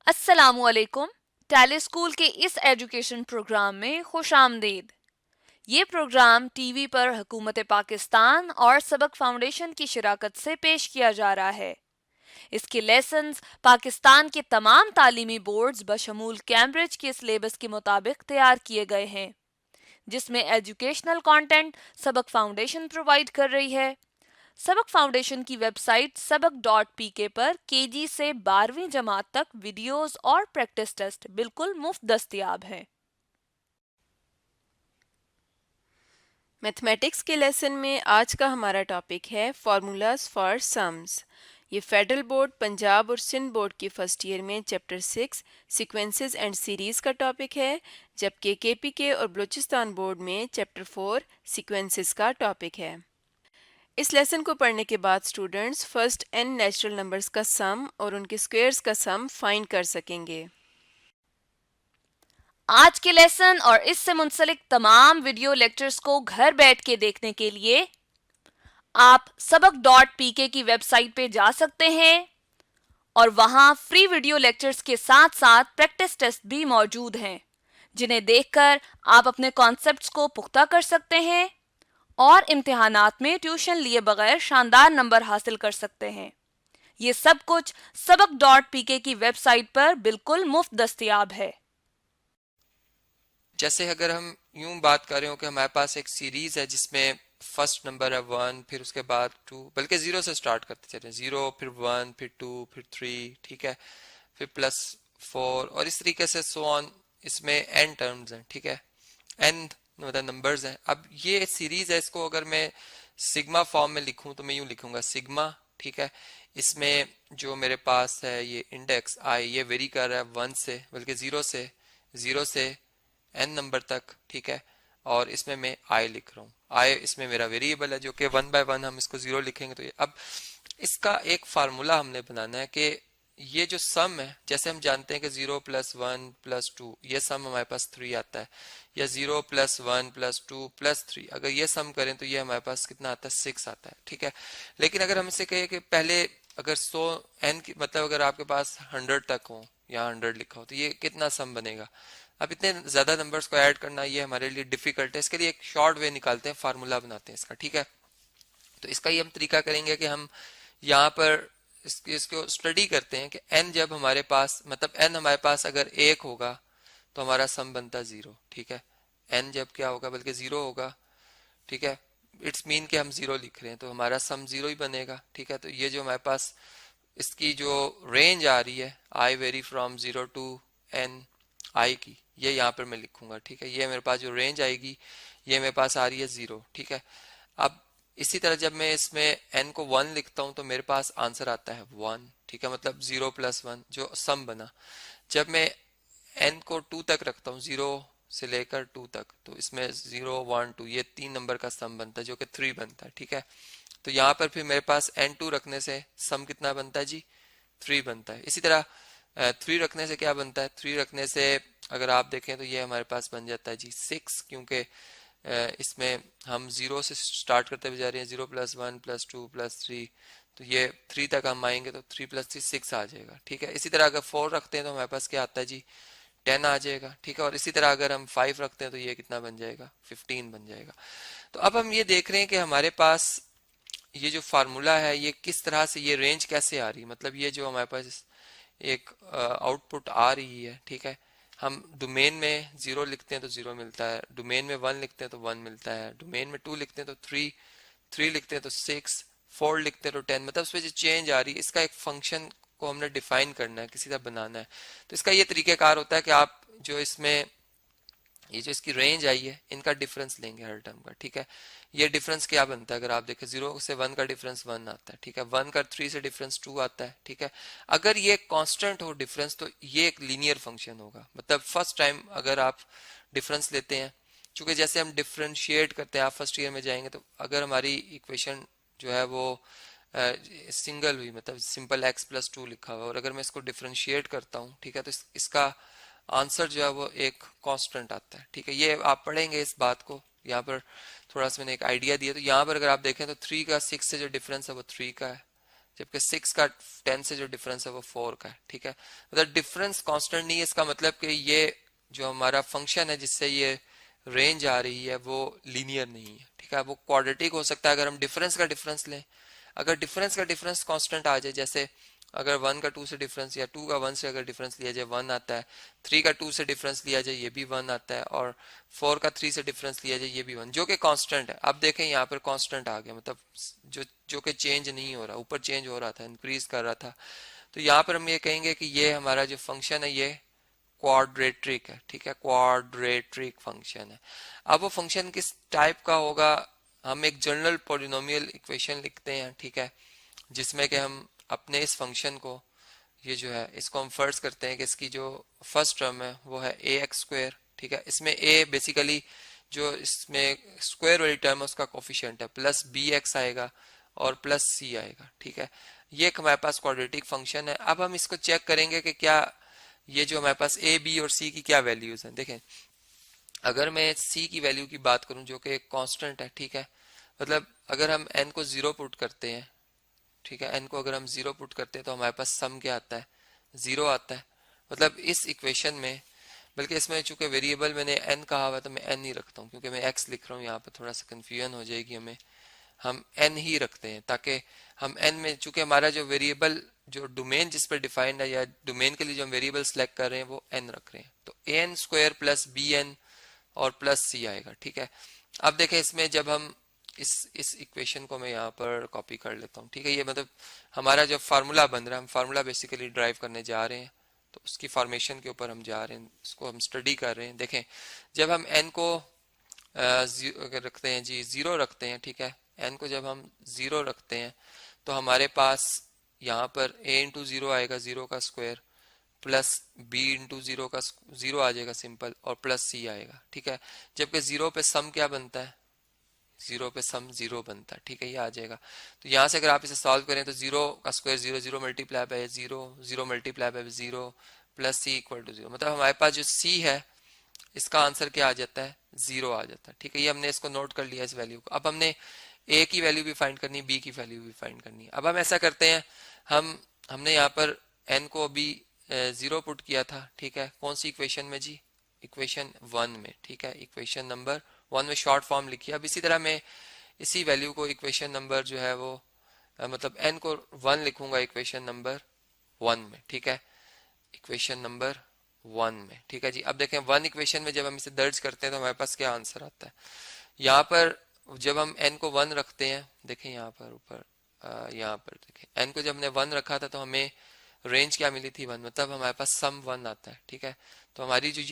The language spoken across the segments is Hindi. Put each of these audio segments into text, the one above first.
अस्सलामुअलैकुम। टैली स्कूल के इस एजुकेशन प्रोग्राम में खुश आमदीद। ये प्रोग्राम टीवी पर हुकूमत पाकिस्तान और सबक फाउंडेशन की शिराकत से पेश किया जा रहा है। इसके लेसन्स पाकिस्तान के तमाम तालीमी बोर्ड्स बशमूल कैम्ब्रिज के सिलेबस के मुताबिक तैयार किए गए हैं, जिसमें एजुकेशनल कंटेंट सबक फाउंडेशन प्रोवाइड कर रही है। सबक फाउंडेशन की वेबसाइट सबक.pk पर केजी से 12वीं जमात तक वीडियोस और प्रैक्टिस टेस्ट बिल्कुल मुफ्त दस्तयाब हैं। मैथमेटिक्स के लेसन में आज का हमारा टॉपिक है फार्मूलाज फॉर सम्स। ये फेडरल बोर्ड पंजाब और सिंध बोर्ड की फर्स्ट ईयर में चैप्टर 6 सीक्वेंसेस एंड सीरीज़ का टॉपिक है, जबकि केपीके और बलूचिस्तान बोर्ड में चैप्टर 4 सीक्वेंसेस का टॉपिक है। इस लेसन को पढ़ने के बाद students first n natural numbers का सम और उनके स्क्वेयर्स का सम फाइंड कर सकेंगे। आज के लेसन और इससे मुंसलिक तमाम वीडियो लेक्चर्स को घर बैठ के देखने के लिए आप सबक.pk की वेबसाइट पे जा सकते हैं और वहां फ्री वीडियो लेक्चर्स के साथ साथ प्रैक्टिस टेस्ट भी मौजूद हैं, जिन्हें देखकर आप अपने कॉन्सेप्ट्स को पुख्ता कर सकते हैं और इम्तिहानात में ट्यूशन लिए बगैर शानदार नंबर हासिल कर सकते हैं। ये सब कुछ सबक.pk की वेबसाइट पर बिल्कुल मुफ्त दस्तयाब है। जैसे अगर हम यूं बात कर रहे हो कि हमारे पास एक सीरीज है जिसमें फर्स्ट नंबर है 1, फिर उसके बाद 2, बल्कि 0 से स्टार्ट करते चले, 0 फिर 1 फिर 2 फिर 3, ठीक है, फिर +4 और इस तरीके से सो ऑन। इसमें n टर्म्स हैं, ठीक है, n मतलब नंबर्स हैं। अब ये सीरीज है, इसको अगर मैं सिग्मा फॉर्म में लिखूं तो मैं यूं लिखूंगा सिग्मा, ठीक है। इसमें जो मेरे पास है ये इंडेक्स i, ये वेरी कर रहा है 1 से, बल्कि 0 से n नंबर तक, ठीक है। और इसमें मैं i लिख रहा हूँ। i इसमें मेरा वेरिएबल है जो कि 1 बाय 1 हम इसको 0 लिखेंगे। तो ये अब इसका एक फार्मूला हमने बनाना है कि ये जो सम है, जैसे हम जानते हैं कि 0 + 1 + 2 ये सम हमारे पास 3 आता है, या 0 + 1 + 2 + 3 अगर ये सम करें तो ये हमारे पास कितना आता है, 6 आता है, ठीक है। लेकिन अगर हम इसे कहें कि पहले अगर 100 n की मतलब अगर आपके पास 100 तक हो, यहाँ 100 लिखा हो, तो ये कितना सम बनेगा। अब इतने ज्यादा नंबर्स को ऐड करना ये हमारे लिए डिफिकल्ट है। इसके लिए एक शॉर्ट वे निकालते हैं, फार्मूला बनाते हैं इसका, ठीक है। तो इसका ही हम तरीका करेंगे कि हम यहाँ पर इसको स्टडी करते हैं कि n जब हमारे पास मतलब n हमारे पास अगर 1 होगा तो हमारा सम बनता 0, ठीक है। n जब क्या होगा, बल्कि 0 होगा, ठीक है, इट्स मीन कि हम 0 लिख रहे हैं तो हमारा सम 0 ही बनेगा, ठीक है। तो ये जो हमारे पास इसकी जो रेंज आ रही है i vary from 0 to n i की, ये यहाँ पर मैं लिखूंगा, ठीक है। ये मेरे पास जो रेंज आएगी ये मेरे पास आ रही है 0, ठीक है। अब इसी तरह जब मैं इसमें n को 1 लिखता हूं तो मेरे पास आंसर आता है 1, ठीक है, मतलब 0 + 1 जो सम बना। जब मैं n को 2 तक रखता हूँ, 0 से लेकर 2 तक, तो इसमें 0 1 2 ये 3 नंबर का सम बनता है जो कि 3 बनता है, ठीक है। तो यहाँ पर फिर मेरे पास n2 रखने से सम कितना बनता है जी, 3 बनता है। इसी तरह 3 रखने से क्या बनता है, 3 रखने से अगर आप देखें तो ये हमारे पास बन जाता है जी 6, क्योंकि इसमें हम 0 से स्टार्ट करते हुए जा रहे हैं, 0 + 1 + 2 + 3, तो ये 3 तक हम आएंगे तो 3 + 3 6 आ जाएगा, ठीक है। इसी तरह अगर 4 रखते हैं तो हमारे पास क्या आता है जी 10 आ जाएगा, ठीक है। और इसी तरह अगर हम 5 रखते हैं तो ये कितना बन जाएगा, 15 बन जाएगा। तो अब हम ये देख रहे हैं कि हमारे पास ये जो फार्मूला है ये किस तरह से, ये रेंज कैसे आ रही है, मतलब ये जो हमारे पास एक आउटपुट आ रही है, ठीक है। हम डोमेन में 0 लिखते हैं तो 0 मिलता है, डोमेन में 1 लिखते हैं तो 1 मिलता है, डोमेन में 2 लिखते हैं तो 3, 3 लिखते हैं तो 6, 4 लिखते हैं तो 10, मतलब उसमें जो चेंज आ रही है इसका एक फंक्शन को हमने डिफाइन करना है, किसी तरह बनाना है। तो इसका ये तरीकेकार होता है कि आप जो इसमें ये जो इसकी रेंज आई है इनका डिफरेंस लेंगे हर टर्म का, ठीक है। ये डिफरेंस क्या बनता है, अगर आप देखें 0 से 1 का डिफरेंस 1 आता है, ठीक है, 1 का 3 से डिफरेंस 2 आता है, ठीक है। अगर ये कांस्टेंट हो डिफरेंस तो ये एक लीनियर फंक्शन होगा, मतलब फर्स्ट टाइम अगर आप डिफरेंस लेते हैं, चूंकि जैसे हम डिफरेंशिएट करते हैं, आप फर्स्ट ईयर में जाएंगे तो अगर हमारी इक्वेशन जो है वो सिंगल हुई, मतलब सिंपल x + 2 लिखा हुआ, और अगर मैं इसको डिफरेंशिएट करता हूँ, ठीक है, तो इसका आंसर जो है वो एक कांस्टेंट आता है, ठीक है। ये आप पढ़ेंगे इस बात को, यहाँ पर थोड़ा सा मैंने एक आइडिया दिया। तो यहाँ पर अगर आप देखें तो 3 का 6 से जो डिफरेंस है वो 3 का है, जबकि 6 का 10 से जो डिफरेंस है वो 4 का है, ठीक है। मतलब डिफरेंस कांस्टेंट नहीं है, इसका मतलब कि ये जो हमारा फंक्शन है जिससे ये रेंज आ रही है वो लीनियर नहीं है, ठीक है। वो क्वाड्रेटिक हो सकता है अगर हम डिफरेंस का डिफरेंस लें। अगर डिफरेंस का डिफरेंस कांस्टेंट आ जाए, जैसे अगर 1 का 2 से डिफरेंस या 2 का 1 से अगर डिफरेंस लिया जाए 1 आता है, 3 का 2 से डिफरेंस लिया जाए ये भी 1 आता है, और 4 का 3 से डिफरेंस लिया जाए ये भी 1, जो कि कांस्टेंट है। अब देखें यहाँ पर कांस्टेंट आ गया, मतलब जो जो कि चेंज नहीं हो रहा, ऊपर चेंज हो रहा था, इंक्रीज कर रहा था। तो यहाँ पर हम ये कहेंगे कि ये हमारा जो फंक्शन है ये क्वाड्रेट्रिक है, ठीक है, क्वाड्रेट्रिक फंक्शन है। अब वो फंक्शन किस टाइप का होगा, हम एक जनरल पॉलिनोमियल इक्वेशन लिखते हैं, ठीक है, जिसमें कि हम अपने इस फंक्शन को, ये जो है इसको हम फर्ज करते हैं कि इसकी जो फर्स्ट टर्म है वो है ए एक्स स्क्वायर, ठीक है। इसमें ए बेसिकली जो इसमें स्क्वायर वाली टर्म है उसका कोफिशिएंट है, प्लस बी एक्स आएगा और प्लस सी आएगा, ठीक है। ये एक हमारे पास क्वाड्रेटिक फंक्शन है। अब हम इसको चेक करेंगे कि क्या ये जो हमारे पास ए बी और सी की क्या वैल्यूज हैं। देखें, अगर मैं सी की वैल्यू की बात करूं जो कि एक कांस्टेंट है, ठीक है, मतलब अगर हम एन को 0 पुट करते हैं, ठीक है, एन को अगर हम 0 पुट करते हैं तो हमारे पास सम क्या आता है, 0 आता है। मतलब इस इक्वेशन में, बल्कि इसमें चूंकि वेरिएबल मैंने एन कहा हुआ तो मैं एन ही रखता हूँ, क्योंकि मैं एक्स लिख रहा हूँ यहाँ पर थोड़ा सा कंफ्यूजन हो जाएगी हमें, हम एन ही रखते हैं ताकि हम एन में, चूंकि हमारा जो वेरिएबल जो डोमेन जिस पर डिफाइंड है या डोमेन के लिए जो हम वेरिएबल सेलेक्ट कर रहे हैं वो एन रख रहे हैं, तो a n square plus b n और प्लस सी आएगा, ठीक है। अब देखें इसमें जब हम इस इक्वेशन को मैं यहाँ पर कॉपी कर लेता हूँ, ठीक है। ये मतलब हमारा जो फार्मूला बन रहा है, हम फार्मूला बेसिकली ड्राइव करने जा रहे हैं, तो उसकी फॉर्मेशन के ऊपर हम जा रहे हैं, उसको हम स्टडी कर रहे हैं। देखें, जब हम एन को रखते हैं जी 0 रखते हैं, ठीक है, एन को जब हम 0 रखते हैं तो हमारे पास यहाँ पर a इंटू 0 आएगा, 0 का स्क्वायर, प्लस b इंटू 0 का 0 आ जाएगा सिंपल, और प्लस c आएगा, ठीक है। जबकि 0 पे सम क्या बनता है, 0 पे सम 0 बनता है, ठीक है, ये आ जाएगा। तो यहाँ से अगर आप इसे सॉल्व करें तो 0 का square 0, 0 multiply by 0, 0 multiply by 0 plus c equal to 0, मतलब हमारे पास जो c है इसका आंसर क्या आ जाता है, 0 आ जाता है, ठीक है। ये हमने इसको नोट कर लिया इस वैल्यू को। अब हमने a की वैल्यू भी फाइंड करनी, b की वैल्यू भी फाइंड करनी है। अब हम ऐसा करते हैं, हमने यहाँ पर n को अभी 0 पुट किया था, ठीक है, कौन सी इक्वेशन में जी, इक्वेशन 1 में, ठीक है, इक्वेशन नंबर 1 में शॉर्ट फॉर्म लिखी। अब इसी तरह मैं इसी वैल्यू को इक्वेशन नंबर जो है वो मतलब n को 1 लिखूंगा इक्वेशन नंबर 1 में, ठीक है, इक्वेशन नंबर 1 में, ठीक है जी। अब देखें 1 इक्वेशन में जब हम इसे दर्ज करते हैं तो हमारे पास क्या आंसर आता है। यहाँ पर जब हम n को 1 रखते हैं, देखें यहाँ पर ऊपर, यहाँ पर देखें n को जब हमने 1 रखा था तो हमें रेंज क्या मिली थी, 1, मतलब हमारे पास सम 1 आता है, ठीक है। तो हमारी जो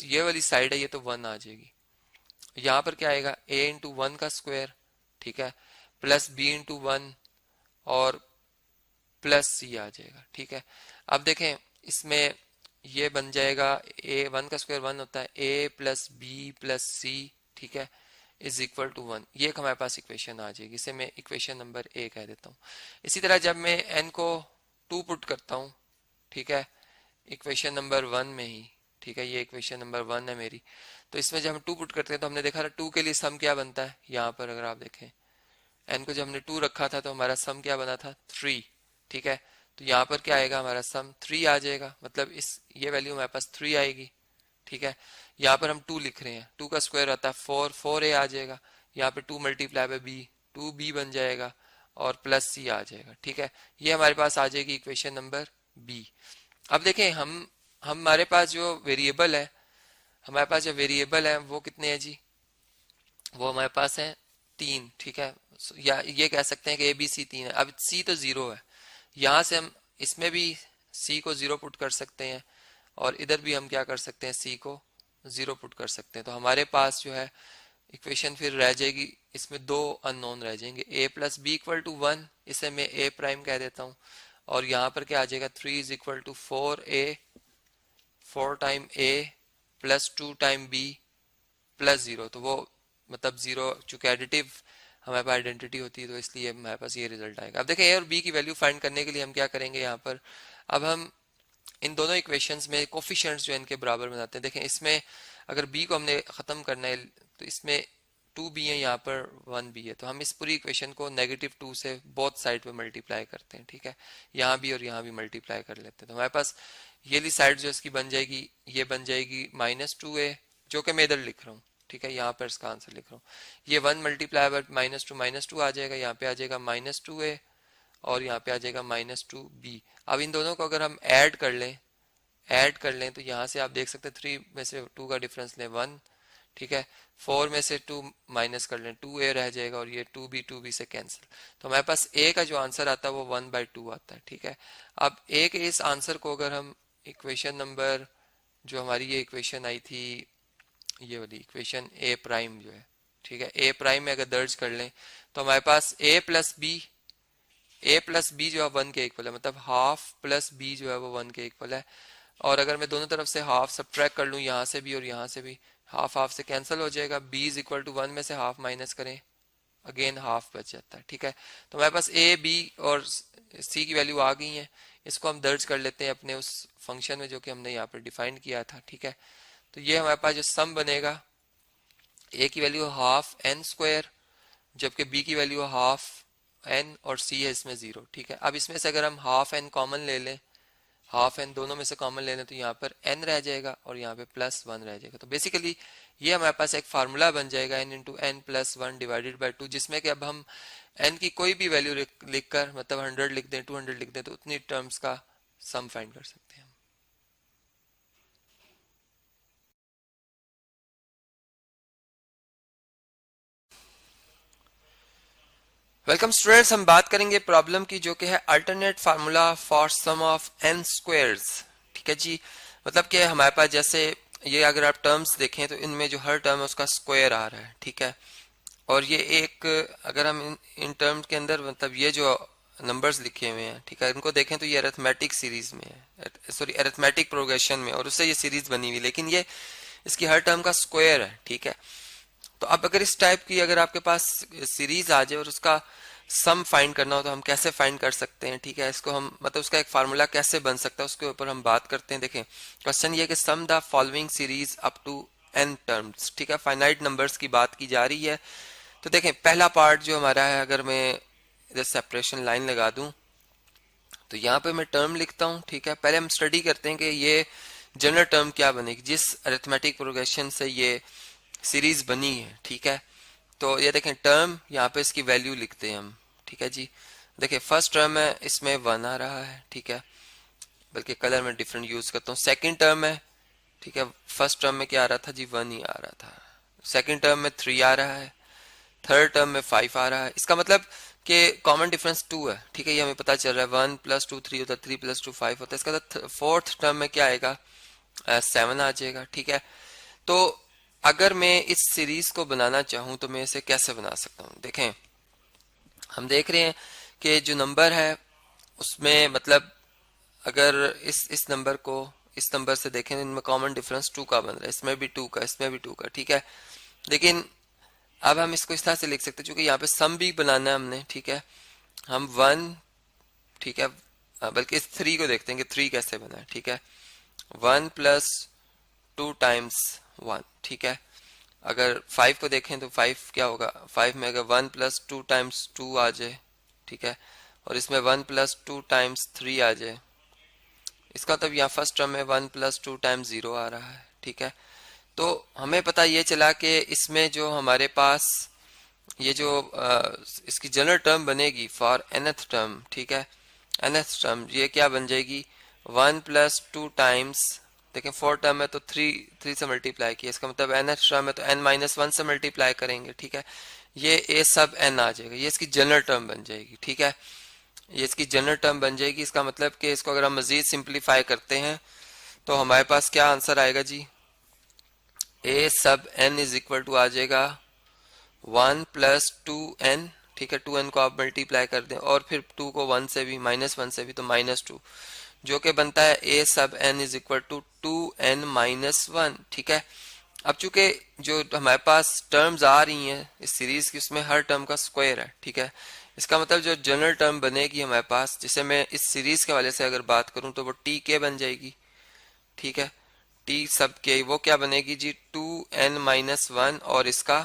ये वाली साइड है ये तो 1 आ जाएगी। यहाँ पर क्या आएगा, a इंटू 1 का स्क्वायर, ठीक है, प्लस b इंटू 1 और प्लस c आ जाएगा, ठीक है। अब देखें इसमें ये बन जाएगा, a 1 का स्क्वायर 1 होता है, a प्लस बी प्लस सी, ठीक है, इज इक्वल टू 1। ये एक हमारे पास इक्वेशन आ जाएगी, इसे मैं इक्वेशन नंबर a कह देता हूँ। इसी तरह जब मैं n को 2 पुट करता हूँ, ठीक है, इक्वेशन नंबर 1 में ही, ठीक है, ये इक्वेशन नंबर 1 है मेरी, तो इसमें जब हम 2 पुट करते हैं तो हमने देखा था 2 के लिए सम क्या बनता है, यहाँ पर अगर आप देखें n को जब हमने 2 रखा था तो हमारा सम क्या बना था, 3, ठीक है। तो यहाँ पर क्या आएगा, हमारा सम 3 आ जाएगा, मतलब इस ये वैल्यू हमारे पास 3 आएगी, ठीक है। यहाँ पर हम 2 लिख रहे हैं, 2 का स्क्वायर आता है 4, 4a आ जाएगा, यहाँ पे 2 मल्टीप्लाई बाय b, 2b बन जाएगा और प्लस c आ जाएगा, ठीक है। ये हमारे पास आ जाएगी इक्वेशन नंबर b। अब देखें हमारे पास जो वेरिएबल है, हमारे पास जो वेरिएबल है वो कितने हैं जी, वो हमारे पास है 3, ठीक है, या ये कह सकते हैं कि ए बी सी 3 है। अब c तो 0 है, यहाँ से हम इसमें भी c को 0 पुट कर सकते हैं और इधर भी हम क्या कर सकते हैं, c को 0 पुट कर सकते हैं। तो हमारे पास जो है इक्वेशन फिर रह जाएगी, इसमें 2 अननोन रह जाएंगे, a plus b equal to 1, इसे मैं a प्राइम कह देता हूँ, और यहाँ पर क्या आ जाएगा, 3 is equal to 4a, 4 time a plus 2 time b plus 0। तो वो मतलब 0 चूंकि एडिटिव हमारे पास आइडेंटिटी होती है तो इसलिए हमारे पास ये रिजल्ट आएगा। अब देखिए a और b की वैल्यू फाइंड करने के लिए हम क्या करेंगे, यहाँ पर अब हम इन दोनों इक्वेशंस में कोफिशिएंट्स जो इनके बराबर बनाते हैं। देखें इसमें अगर b को हमने ख़त्म करना है तो इसमें टू भी है, यहाँ पर वन भी है, तो हम इस पूरी इक्वेशन को -2 से बोथ साइड पे मल्टीप्लाई करते हैं, ठीक है। यहाँ भी और यहाँ भी मल्टीप्लाई कर लेते हैं, तो हमारे पास ये ली साइड जो इसकी बन जाएगी, ये बन जाएगी -2a, जो कि मैं इधर लिख रहा हूँ, ठीक है, यहाँ पर इसका आंसर लिख रहा हूँ। ये 1 मल्टीप्लाई बाय -2 आ जाएगा, यहाँ पे आ जाएगा -2a और यहाँ पे आ जाएगा -2b। अब इन दोनों को अगर हम ऐड कर लें तो यहाँ से आप देख सकते हैं 3 में से 2 का डिफरेंस लें 1, ठीक है। 4 में से 2 माइनस कर लें 2a रह जाएगा और ये 2b से कैंसिल, तो हमारे पास a का जो आंसर आता है वो 1/2 आता है, ठीक है। अब a के इस आंसर को अगर हम इक्वेशन नंबर, जो हमारी ये इक्वेशन आई थी, ये वाली इक्वेशन a प्राइम जो है, ठीक है, a प्राइम में अगर दर्ज कर लें तो हमारे पास a प्लस बी जो है 1 के इक्वल है, मतलब हाफ प्लस b जो है वो 1 के इक्वल है। और अगर मैं दोनों तरफ से हाफ सब्ट्रैक्ट कर लूँ, यहाँ से भी और यहाँ से भी, हाफ हाफ से कैंसिल हो जाएगा, b इज इक्वल टू 1 में से हाफ माइनस करें, अगेन हाफ बच जाता है, ठीक है। तो हमारे पास a b और c की वैल्यू आ गई है, इसको हम दर्ज कर लेते हैं अपने उस फंक्शन में जो कि हमने यहाँ पर डिफाइन किया था, ठीक है। तो ये हमारे पास जो सम बनेगा, a की वैल्यू हाफ n स्क्वायर, जबकि b की वैल्यू हाफ n और c है इसमें 0, ठीक है। अब इसमें से अगर हम हाफ n कॉमन ले लें, हाफ n दोनों में से कॉमन लेने, तो यहाँ पर n रह जाएगा और यहाँ पे +1 रह जाएगा। तो बेसिकली ये हमारे पास एक फार्मूला बन जाएगा n into n plus 1 divided by 2, जिसमें कि अब हम n की कोई भी वैल्यू लिख कर, मतलब 100 लिख दें, 200 लिख दें, तो उतनी टर्म्स का सम फाइंड कर सकते हैं। वेलकम स्टूडेंट्स, हम बात करेंगे प्रॉब्लम की जो कि है alternate formula for sum of n squares, ठीक है जी। मतलब कि हमारे पास जैसे ये अगर आप टर्म्स देखें तो इनमें जो हर टर्म है उसका स्क्वायर आ रहा है, ठीक है। और ये एक, अगर हम इन टर्म्स के अंदर, मतलब ये जो नंबर्स लिखे हुए हैं, ठीक है, इनको देखें तो ये अरिथमेटिक सीरीज में है, सॉरी अरिथमेटिक प्रोग्रेशन में, और उससे ये सीरीज बनी हुई, लेकिन ये इसकी हर टर्म का स्क्वायर है, ठीक है। तो अब अगर इस टाइप की अगर आपके पास सीरीज आ जाए और उसका सम फाइंड करना हो तो हम कैसे फाइंड कर सकते हैं, ठीक है। इसको हम, मतलब उसका एक फार्मूला कैसे बन सकता है उसके ऊपर हम बात करते हैं। देखें, क्वेश्चन ये कि sum the following series up to n terms, ठीक है, फाइनाइट नंबर्स की बात की जा रही है। तो देखें, पहला पार्ट जो हमारा है, अगर मैं इधर सेपरेशन लाइन लगा दूं तो यहाँ पे मैं टर्म लिखता हूँ, ठीक है। पहले हम स्टडी करते हैं कि ये जनरल टर्म क्या बनेगी जिस अरिथमेटिक प्रोग्रेशन से ये सीरीज बनी है, ठीक है। तो ये देखें टर्म, यहाँ पे इसकी वैल्यू लिखते हैं हम, ठीक है जी। देखिए फर्स्ट टर्म है, इसमें 1 आ रहा है, ठीक है, बल्कि कलर में डिफरेंट यूज करता हूँ। सेकंड टर्म है, ठीक है, फर्स्ट टर्म में क्या आ रहा था जी, 1 ही आ रहा था। सेकंड टर्म में 3 आ रहा है, थर्ड टर्म में 5 आ रहा है। इसका मतलब कि कॉमन डिफरेंस 2 है, ठीक है, ये हमें पता चल रहा है। 1 + 2 3 होता है, 3 + 2 5 होता है। इसका मतलब फोर्थ टर्म में क्या आएगा, 7 आ जाएगा, ठीक है। तो अगर मैं इस सीरीज को बनाना चाहूं तो मैं इसे कैसे बना सकता हूं। देखें, हम देख रहे हैं कि जो नंबर है उसमें, मतलब अगर इस नंबर को इस नंबर से देखें, इनमें कॉमन डिफरेंस 2 का बन रहा है, इसमें भी 2 का, इसमें भी 2 का, ठीक है। लेकिन अब हम इसको इस तरह से लिख सकते हैं, क्योंकि यहाँ पे सम भी बनाना है हमने, ठीक है। हम 1, ठीक है, बल्कि इस 3 को देखते हैं कि 3 कैसे बना है, ठीक है। 1 + 2 टाइम्स 1, ठीक है। अगर 5 को देखें तो 5 क्या होगा, 5 में अगर 1 + 2 टाइम्स 2 आ जाए, ठीक है, और इसमें 1 + 2 टाइम्स 3 आ जाए, इसका मतलब यहाँ फर्स्ट टर्म में 1 + 2 टाइम्स 0 आ रहा है, ठीक है। तो हमें पता ये चला कि इसमें जो हमारे पास ये जो इसकी जनरल टर्म बनेगी फॉर nth टर्म, ठीक है, nth टर्म ये क्या बन जाएगी, 1 + 2 टाइम्स, देखें 4 टर्म है तो 3 से मल्टीप्लाई किया, इसका मतलब nth टर्म है तो n-1 से मल्टीप्लाई करेंगे, ठीक है। ये a सब n आ जाएगा, ये इसकी जनरल टर्म बन जाएगी, ठीक है, ये इसकी जनरल टर्म बन जाएगी। इसका मतलब कि इसको अगर हम मजीद सिंप्लीफाई करते हैं तो हमारे पास क्या आंसर आएगा जी, a सब n = आ जाएगा 1 + 2n, ठीक है, 2n को आप मल्टीप्लाई कर दें और फिर 2 को 1 से भी, -1 से भी, तो -2, जो कि बनता है a सब n = 2n-1, ठीक है। अब चूंकि जो हमारे पास टर्म्स आ रही हैं इस सीरीज की, उसमें हर टर्म का स्क्वायर है, ठीक है। इसका मतलब जो जनरल टर्म बनेगी हमारे पास, जिसे मैं इस सीरीज के वाले से अगर बात करूं तो वो tk बन जाएगी, ठीक है। t सब k वो क्या बनेगी जी, 2n-1 और इसका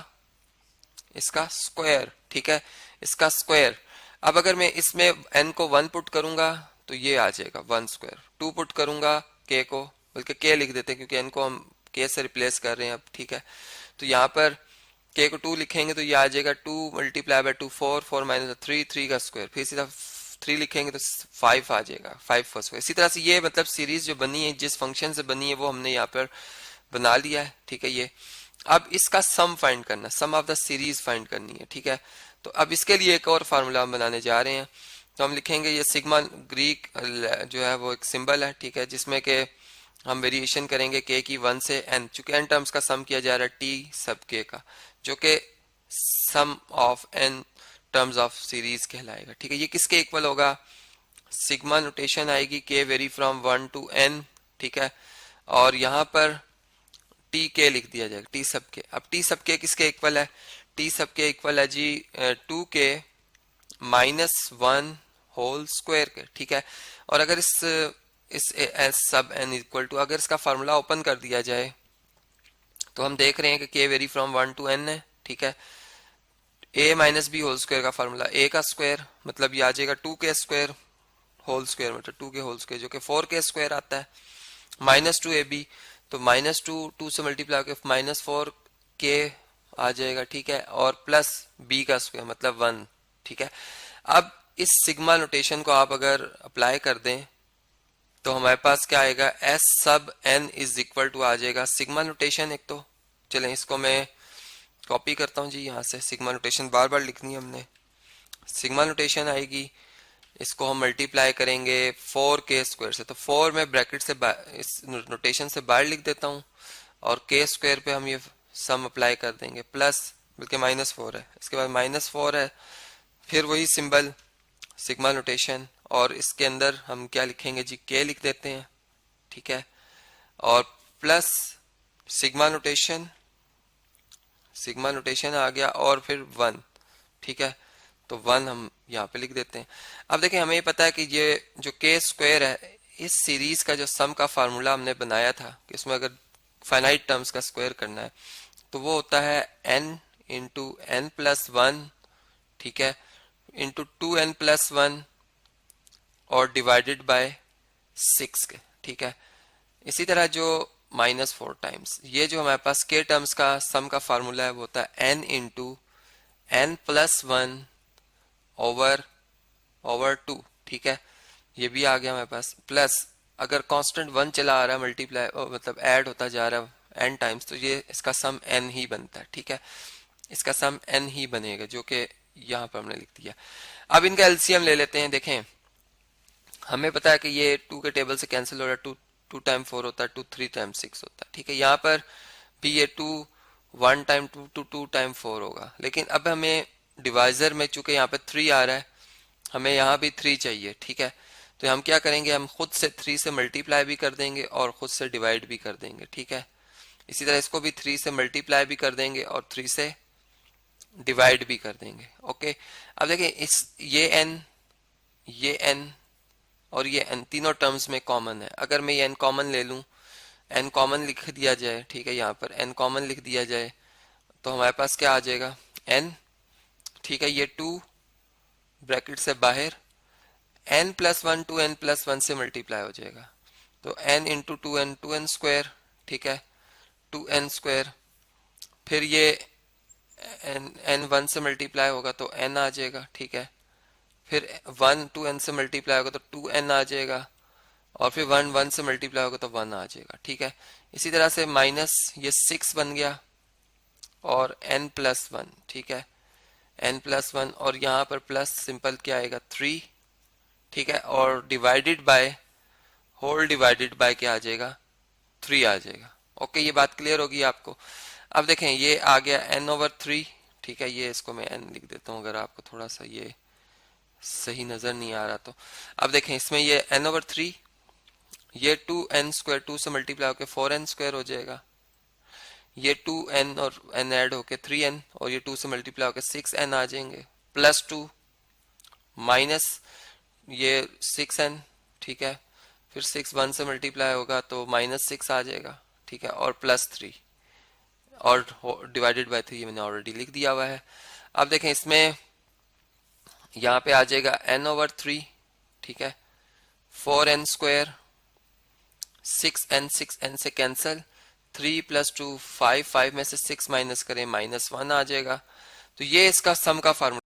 इसका स्क्वायर, ठीक है, इसका स्क्वायर। अब अगर मैं इसमें n को 1 पुट करूंगा तो ये आ जाएगा 1 स्क्वायर, 2 पुट करूंगा k को, बल्कि k लिख देते हैं क्योंकि n को हम k से रिप्लेस कर रहे हैं अब, ठीक है। तो यहाँ पर k को 2 लिखेंगे तो ये आ जाएगा 2 मल्टीप्लाई बाय 2 4, 4 माइनस 3, 3 का स्क्वायर, फिर सीधा 3 लिखेंगे तो 5 आ जाएगा, 5 का स्क्वायर। इसी तरह से ये मतलब सीरीज जो बनी है, जिस फंक्शन से बनी है वो हमने यहाँ पर बना लिया है, ठीक है। ये अब इसका सम फाइंड करना, सम ऑफ द सीरीज फाइंड करनी है, ठीक है। तो अब इसके लिए एक और फार्मूला हम बनाने जा रहे हैं। तो हम लिखेंगे ये सिग्मा, ग्रीक जो है वो एक सिंबल है, ठीक है, जिसमें के हम वेरिएशन करेंगे k की 1 से n, चूंकि n टर्म्स का सम किया जा रहा है t सब k का, जो कि sum of n terms of series कहलाएगा, ठीक है। ये किसके इक्वल होगा, सिग्मा नोटेशन आएगी k vary from 1 to n, ठीक है, और यहाँ पर टी के लिख दिया जाएगा, टी सब के। अब टी सब के किसके इक्वल है, टी सब के इक्वल है जी 2k माइनस 1 होल स्क्वायर के, ठीक है। और अगर इस एस सब n इक्वल टू, अगर इसका फार्मूला ओपन कर दिया जाए तो हम देख रहे हैं कि k vary from 1 to n है, ठीक है। a minus b whole square का फार्मूला a का स्क्वायर, मतलब ये आ जाएगा 2k स्क्वायर होल स्क्वायर, मतलब 2k होल स्क्वायर जो कि 4k स्क्वायर आता है, माइनस 2ab, तो माइनस 2 से मल्टीप्लाई करके माइनस 4k आ जाएगा, ठीक है, और प्लस b का स्क्वायर मतलब 1, ठीक है। अब इस सिग्मा नोटेशन को आप अगर अप्लाई कर दें तो हमारे पास क्या आएगा, s सब n इज इक्वल टू आ जाएगा सिग्मा नोटेशन। एक तो चलें इसको मैं कॉपी करता हूं जी, यहाँ से सिग्मा नोटेशन बार बार लिखनी है हमने। सिग्मा नोटेशन आएगी, इसको हम मल्टीप्लाई करेंगे 4k स्क्वायर से, तो 4 में ब्रैकेट से इस नोटेशन से बाहर लिख देता हूँ, और k स्क्वायर पे हम ये सम अप्लाई कर देंगे, प्लस बल्कि माइनस 4 है, इसके बाद माइनस 4 है, फिर वही सिंबल सिग्मा नोटेशन, और इसके अंदर हम क्या लिखेंगे जी, k लिख देते हैं, ठीक है, और plus sigma notation, sigma notation आ गया, और फिर 1, ठीक है, तो 1 हम यहाँ पे लिख देते हैं। अब देखें हमें ये पता है कि ये जो k स्क्वायर है, इस सीरीज का जो सम का फार्मूला हमने बनाया था कि इसमें अगर फाइनाइट टर्म्स का स्क्वायर करना है तो वो होता है n इंटू n प्लस 1, ठीक है, इंटू 2n प्लस 1 और डिवाइडेड बाय 6 के, ठीक है। इसी तरह जो माइनस 4 टाइम्स, ये जो हमारे पास k टर्म्स का सम का फार्मूला है वो होता है n into n plus 1 over 2, ठीक है, ये भी आ गया हमारे पास, प्लस अगर कांस्टेंट 1 चला आ रहा है, मल्टीप्लाई मतलब ऐड होता जा रहा है n टाइम्स, तो ये इसका सम n ही बनता है, ठीक है, इसका सम n ही बनेगा, जो कि यहाँ पर हमने लिख दिया। अब इनका एलसीएम ले लेते हैं। देखें हमें पता है कि ये 2 के टेबल से कैंसिल हो रहा है, 2 टाइम 4 होता है, 2 3 टाइम 6 होता है, ठीक है। यहाँ पर भी ये 2 1 टाइम 2 2 टाइम 4 होगा, लेकिन अब हमें डिवाइजर में चूंकि यहाँ पे 3 आ रहा है, हमें यहाँ भी 3 चाहिए, ठीक है। तो हम क्या करेंगे, हम खुद से 3 से मल्टीप्लाई भी कर देंगे और खुद से डिवाइड भी कर देंगे, ठीक है। इसी तरह इसको भी 3 से मल्टीप्लाई भी कर देंगे और 3 से डिवाइड भी कर देंगे, ओके। अब देखिए इस ये n और ये n तीनों टर्म्स में कॉमन है। अगर मैं ये n कॉमन ले लूं, n कॉमन लिख दिया जाए, ठीक है, यहाँ पर n कॉमन लिख दिया जाए तो हमारे पास क्या आ जाएगा, n, ठीक है, ये 2 ब्रैकेट से बाहर n प्लस 1 2n प्लस 1 से मल्टीप्लाई हो जाएगा, तो n इंटू 2n स्क्वायर, ठीक है, 2n स्क्वायर, फिर ये n 1 से मल्टीप्लाई होगा तो n आ जाएगा, ठीक है, फिर 1 2n से मल्टीप्लाई होगा तो 2n आ जाएगा, और फिर 1 1 से मल्टीप्लाई होगा तो 1 आ जाएगा, ठीक है। इसी तरह से माइनस ये 6 बन गया और n प्लस 1, ठीक है, n प्लस 1, और यहाँ पर प्लस सिंपल क्या आएगा 3, ठीक है, और divided by whole divided by क्या आ जाएगा 3 आ जाएगा, ओके। ये बात क्लियर होगी आपको। अब देखें ये आ गया n ओवर 3, ठीक है, ये इसको मैं n लिख देता हूँ अगर आपको थोड़ा सा ये सही नजर नहीं आ रहा तो। अब देखें इसमें ये n ओवर 3, ये 2n स्क्वायर 2 से मल्टीप्लाई होकर 4n स्क्वायर हो जाएगा, ये 2n और n ऐड होके 3n, और ये 2 से मल्टीप्लाई होकर 6n आ जाएंगे, प्लस 2 माइनस ये 6n, ठीक है, फिर 6 1 से मल्टीप्लाई होगा तो माइनस 6 आ जाएगा, ठीक है, और प्लस 3, और डिवाइडेड बाय 3 मैंने ऑलरेडी लिख दिया हुआ है। अब देखें इसमें यहाँ पे आ जाएगा n/3, ठीक है, 4n स्क्वायर, 6n, 6n से कैंसिल, 3 + 2 5, 5 में से 6 माइनस करें -1 आ जाएगा। तो ये इसका सम का फार्मूला